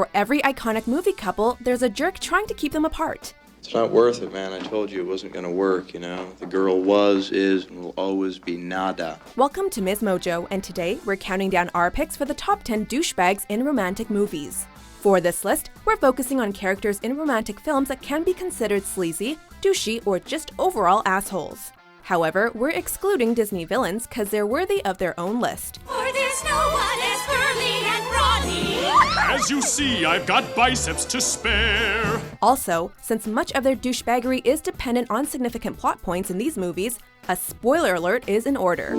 For every iconic movie couple, there's a jerk trying to keep them apart. It's not worth it, man. I told you it wasn't gonna work, you know? The girl was, is, and will always be nada. Welcome to MsMojo, and today we're counting down our picks for the top 10 douchebags in romantic movies. For this list, we're focusing on characters in romantic films that can be considered sleazy, douchey, or just overall assholes. However, we're excluding Disney villains because they're worthy of their own list. For there's no one as burly and brawny. As you see, I've got biceps to spare. Also, since much of their douchebaggery is dependent on significant plot points in these movies, a spoiler alert is in order.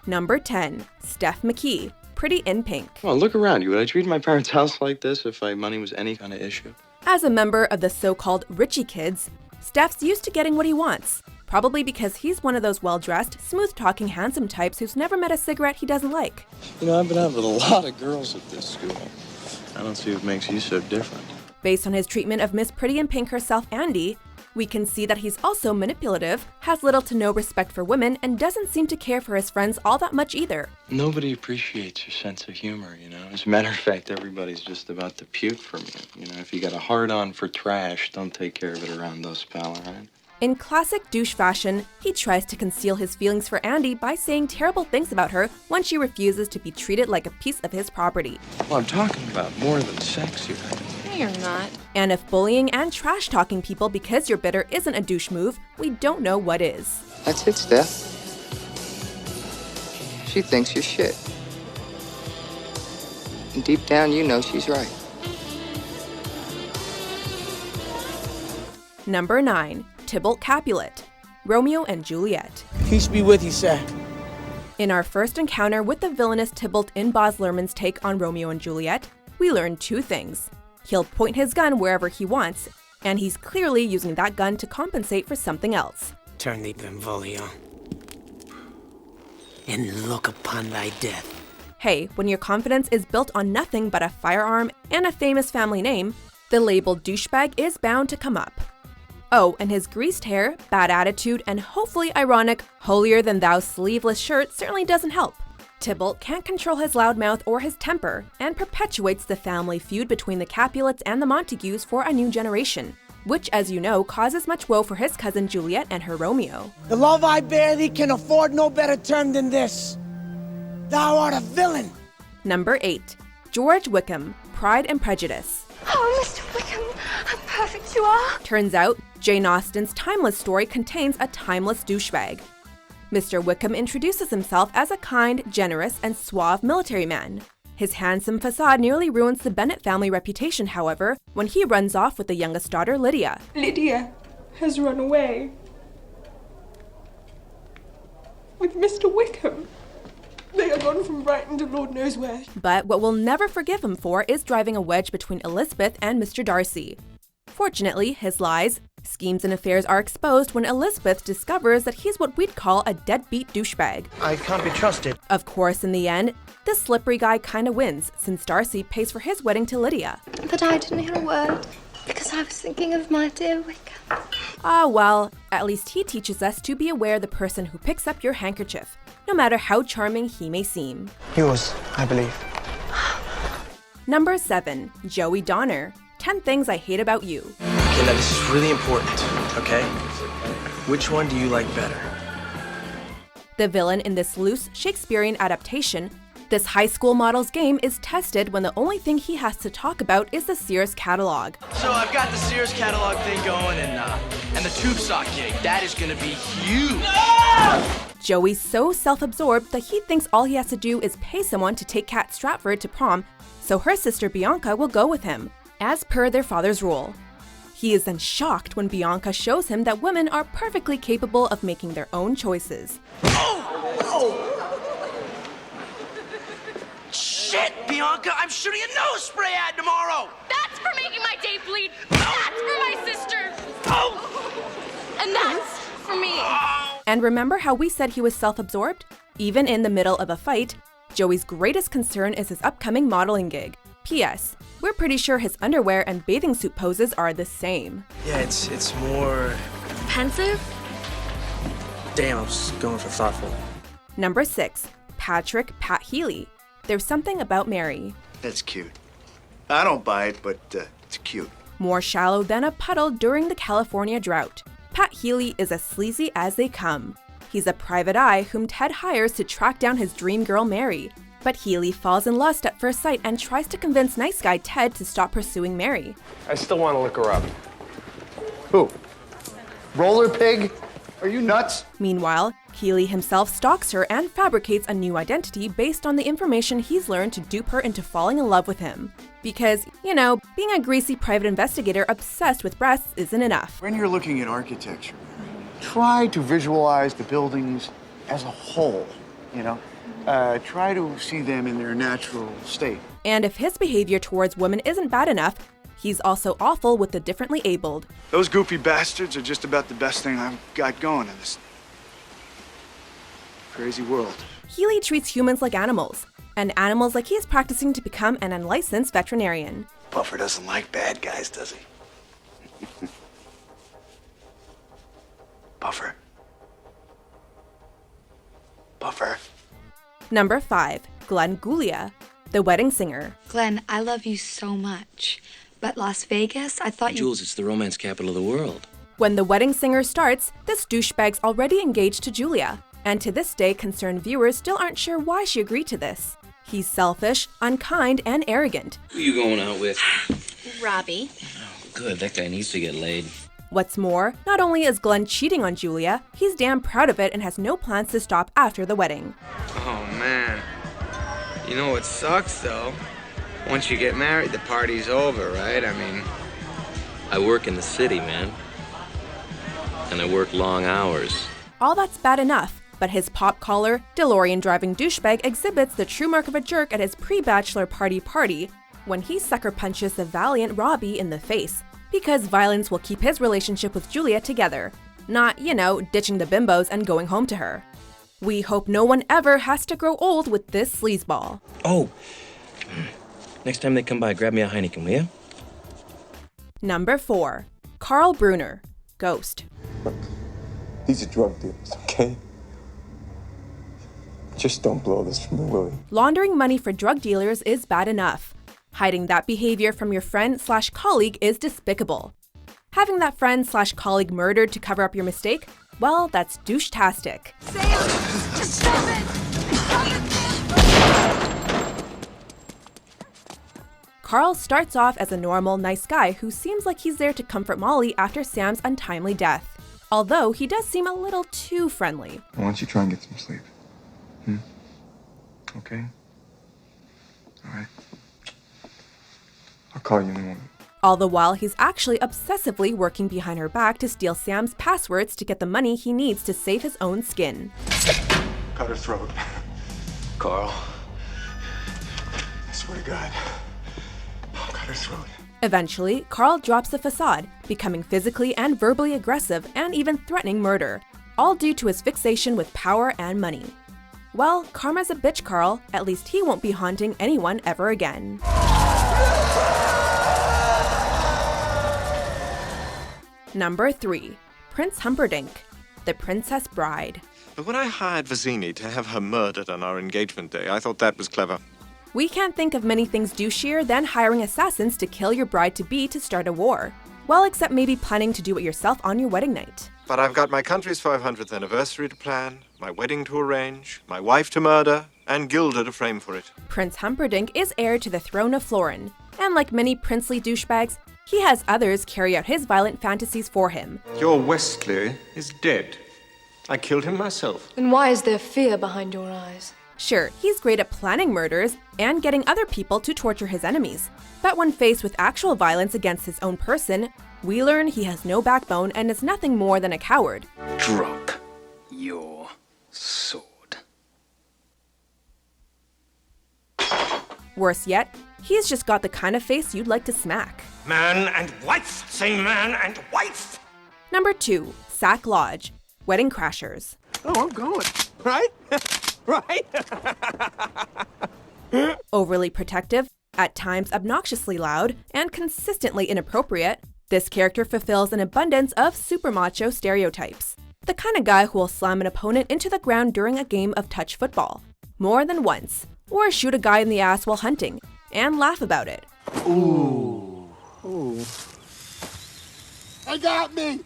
Number 10. Steph McKee, Pretty in Pink. Come on, look around you. Would I treat my parents' house like this if my money was any kind of issue? As a member of the so-called Richie kids, Steph's used to getting what he wants. Probably because he's one of those well-dressed, smooth-talking, handsome types who's never met a cigarette he doesn't like. You know, I've been out with a lot of girls at this school. I don't see what makes you so different. Based on his treatment of Miss Pretty in Pink herself, Andy, we can see that he's also manipulative, has little to no respect for women, and doesn't seem to care for his friends all that much either. Nobody appreciates your sense of humor, you know? As a matter of fact, everybody's just about to puke from you. You know, if you got a hard-on for trash, don't take care of it around us, pal, all right? In classic douche fashion, he tries to conceal his feelings for Andy by saying terrible things about her when she refuses to be treated like a piece of his property. Well, I'm talking about more than sex here. No, you're not. And if bullying and trash-talking people because you're bitter isn't a douche move, we don't know what is. That's it, Steph. She thinks you're shit. And deep down, you know she's right. Number 9. Tybalt Capulet, Romeo and Juliet. Peace be with you, sir. In our first encounter with the villainous Tybalt in Baz Luhrmann's take on Romeo and Juliet, we learn two things. He'll point his gun wherever he wants, and he's clearly using that gun to compensate for something else. Turn thee Benvolio, and look upon thy death. Hey, when your confidence is built on nothing but a firearm and a famous family name, the label douchebag is bound to come up. Oh, and his greased hair, bad attitude, and hopefully ironic, holier-than-thou sleeveless shirt certainly doesn't help. Tybalt can't control his loud mouth or his temper, and perpetuates the family feud between the Capulets and the Montagues for a new generation, which, as you know, causes much woe for his cousin Juliet and her Romeo. The love I bear thee can afford no better term than this. Thou art a villain. Number 8. George Wickham, Pride and Prejudice. Oh, Mr. Wickham, how perfect you are. Turns out, Jane Austen's timeless story contains a timeless douchebag. Mr. Wickham introduces himself as a kind, generous, and suave military man. His handsome facade nearly ruins the Bennet family reputation, however, when he runs off with the youngest daughter, Lydia. Lydia has run away with Mr. Wickham. They are gone from Brighton to Lord knows where. But what we'll never forgive him for is driving a wedge between Elizabeth and Mr. Darcy. Fortunately, his lies, schemes, and affairs are exposed when Elizabeth discovers that he's what we'd call a deadbeat douchebag. I can't be trusted. Of course, in the end, this slippery guy kinda wins, since Darcy pays for his wedding to Lydia. But I didn't hear a word, because I was thinking of my dear Wickham. Ah, well, at least he teaches us to be aware of the person who picks up your handkerchief, no matter how charming he may seem. Yours, I believe. Number 7. Joey Donner, 10 Things I Hate About You. Okay, now this is really important, okay? Which one do you like better? The villain in this loose Shakespearean adaptation, this high school model's game is tested when the only thing he has to talk about is the Sears catalog. So I've got the Sears catalog thing going and the tube sock gig. That is gonna be huge. Joey's so self-absorbed that he thinks all he has to do is pay someone to take Kat Stratford to prom, so her sister Bianca will go with him, as per their father's rule. He is then shocked when Bianca shows him that women are perfectly capable of making their own choices. Shit, Bianca, I'm shooting a nose spray ad tomorrow. That's for making my day bleed. That's for my sister. And that's for me. And remember how we said he was self-absorbed? Even in the middle of a fight, Joey's greatest concern is his upcoming modeling gig. P.S. We're pretty sure his underwear and bathing suit poses are the same. Yeah, it's more... Pensive? Damn, I was going for thoughtful. Number 6. Pat Healy. There's Something About Mary. That's cute. I don't buy it, but it's cute. More shallow than a puddle during the California drought, Pat Healy is as sleazy as they come. He's a private eye whom Ted hires to track down his dream girl Mary. But Healy falls in lust at first sight and tries to convince nice guy Ted to stop pursuing Mary. I still want to look her up. Who? Roller pig? Are you nuts? Meanwhile, Healy himself stalks her and fabricates a new identity based on the information he's learned to dupe her into falling in love with him. Because, you know, being a greasy private investigator obsessed with breasts isn't enough. When you're looking at architecture, try to visualize the buildings as a whole, you know? Try to see them in their natural state. And if his behavior towards women isn't bad enough, he's also awful with the differently abled. Those goofy bastards are just about the best thing I've got going in this crazy world. Healy treats humans like animals, and animals like he's practicing to become an unlicensed veterinarian. Puffer doesn't like bad guys, does he? Puffer. Puffer. Number 5. Glenn Gulia, the wedding singer. Glenn, I love you so much. But Las Vegas, I thought Jules, it's the romance capital of the world. When the wedding singer starts, this douchebag's already engaged to Julia. And to this day, concerned viewers still aren't sure why she agreed to this. He's selfish, unkind, and arrogant. Who you going out with? Robbie. Oh, good. That guy needs to get laid. What's more, not only is Glenn cheating on Julia, he's damn proud of it and has no plans to stop after the wedding. Oh, man. You know what sucks, though? Once you get married, the party's over, right? I mean... I work in the city, man. And I work long hours. All that's bad enough, but his pop-collar, DeLorean-driving douchebag exhibits the true mark of a jerk at his pre-bachelor party when he sucker punches the valiant Robbie in the face, because violence will keep his relationship with Julia together, not, you know, ditching the bimbos and going home to her. We hope no one ever has to grow old with this sleazeball. Oh, next time they come by, grab me a Heineken, will you? Number 4. Carl Bruner, Ghost. Look, these are drug dealers, okay? Just don't blow this from the willy. Laundering money for drug dealers is bad enough. Hiding that behavior from your friend/colleague is despicable. Having that friend/colleague murdered to cover up your mistake? Well, that's douche-tastic. Sam, just stop it! Carl starts off as a normal, nice guy who seems like he's there to comfort Molly after Sam's untimely death. Although he does seem a little too friendly. Why don't you try and get some sleep? Okay? All right. I'll call you in the morning. All the while, he's actually obsessively working behind her back to steal Sam's passwords to get the money he needs to save his own skin. Cut her throat. Carl. I swear to God. I'll cut her throat. Eventually, Carl drops the facade, becoming physically and verbally aggressive and even threatening murder, all due to his fixation with power and money. Well, karma's a bitch, Carl. At least he won't be haunting anyone ever again. Number 3. Prince Humperdinck, the Princess Bride. But when I hired Vizzini to have her murdered on our engagement day, I thought that was clever. We can't think of many things douchier than hiring assassins to kill your bride-to-be to start a war. Well, except maybe planning to do it yourself on your wedding night. But I've got my country's 500th anniversary to plan, my wedding to arrange, my wife to murder, and Gilda to frame for it. Prince Humperdinck is heir to the throne of Florin, and like many princely douchebags, he has others carry out his violent fantasies for him. Your Westley is dead. I killed him myself. Then why is there fear behind your eyes? Sure, he's great at planning murders and getting other people to torture his enemies. But when faced with actual violence against his own person, we learn he has no backbone and is nothing more than a coward. Drop your sword. Worse yet, he's just got the kind of face you'd like to smack. Man and wife! Say man and wife! Number 2. Sack Lodge, Wedding Crashers. Oh, I'm going. Right? Right? Overly protective, at times obnoxiously loud, and consistently inappropriate, this character fulfills an abundance of super macho stereotypes. The kind of guy who will slam an opponent into the ground during a game of touch football, more than once, or shoot a guy in the ass while hunting, and laugh about it. Ooh. Ooh. I got me!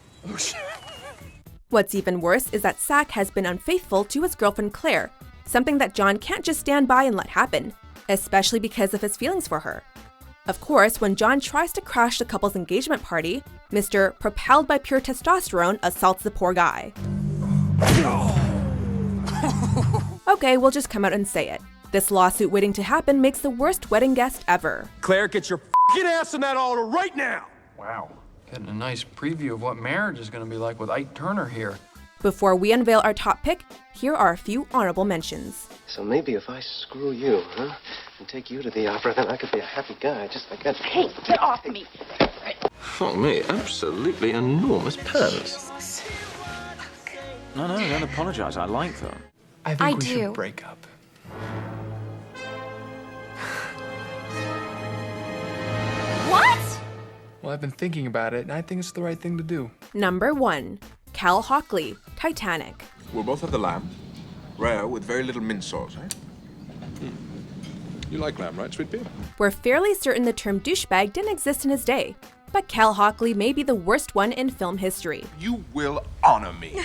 What's even worse is that Sack has been unfaithful to his girlfriend Claire, something that John can't just stand by and let happen, especially because of his feelings for her. Of course, when John tries to crash the couple's engagement party, Mr. Propelled by Pure Testosterone assaults the poor guy. Okay, we'll just come out and say it. This lawsuit waiting to happen makes the worst wedding guest ever. Claire, get your f***ing ass in that altar right now! Wow. Getting a nice preview of what marriage is going to be like with Ike Turner here. Before we unveil our top pick, here are a few honorable mentions. So maybe if I screw you, huh, and take you to the opera, then I could be a happy guy, just like that. Hey, get off me! Fuck me, absolutely enormous pants. No, don't apologize. I like them. I think we do. should break up. What? Well, I've been thinking about it, and I think it's the right thing to do. Number 1. Cal Hockley, Titanic. We'll both have the lamb. Rare with very little mint sauce, eh? You like lamb, right, sweet pea? We're fairly certain the term douchebag didn't exist in his day, but Cal Hockley may be the worst one in film history. You will honor me.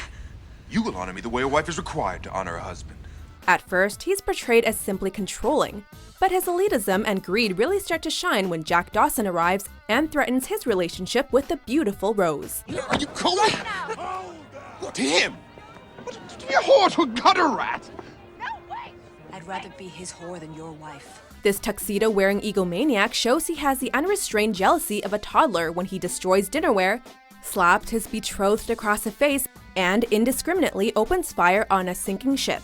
You will honor me the way a wife is required to honor a husband. At first, he's portrayed as simply controlling, but his elitism and greed really start to shine when Jack Dawson arrives and threatens his relationship with the beautiful Rose. Are you cold? What, to him? To be a whore, to a gutter rat? I'd rather be his whore than your wife. This tuxedo-wearing egomaniac shows he has the unrestrained jealousy of a toddler when he destroys dinnerware, slapped his betrothed across the face, and indiscriminately opens fire on a sinking ship.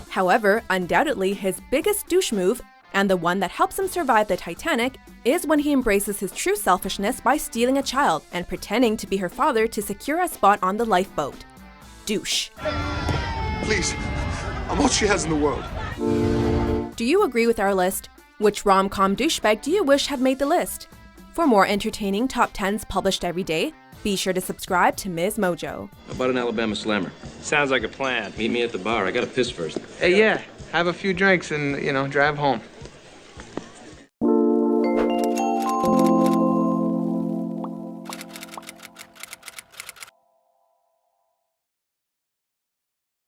However, undoubtedly his biggest douche move, and the one that helps him survive the Titanic, is when he embraces his true selfishness by stealing a child and pretending to be her father to secure a spot on the lifeboat. Douche. Please, I'm all she has in the world. Do you agree with our list? Which rom-com douchebag do you wish had made the list? For more entertaining top 10s published every day, be sure to subscribe to MsMojo. How about an Alabama slammer? Sounds like a plan. Meet me at the bar. I gotta piss first. Hey, yeah, have a few drinks and, drive home.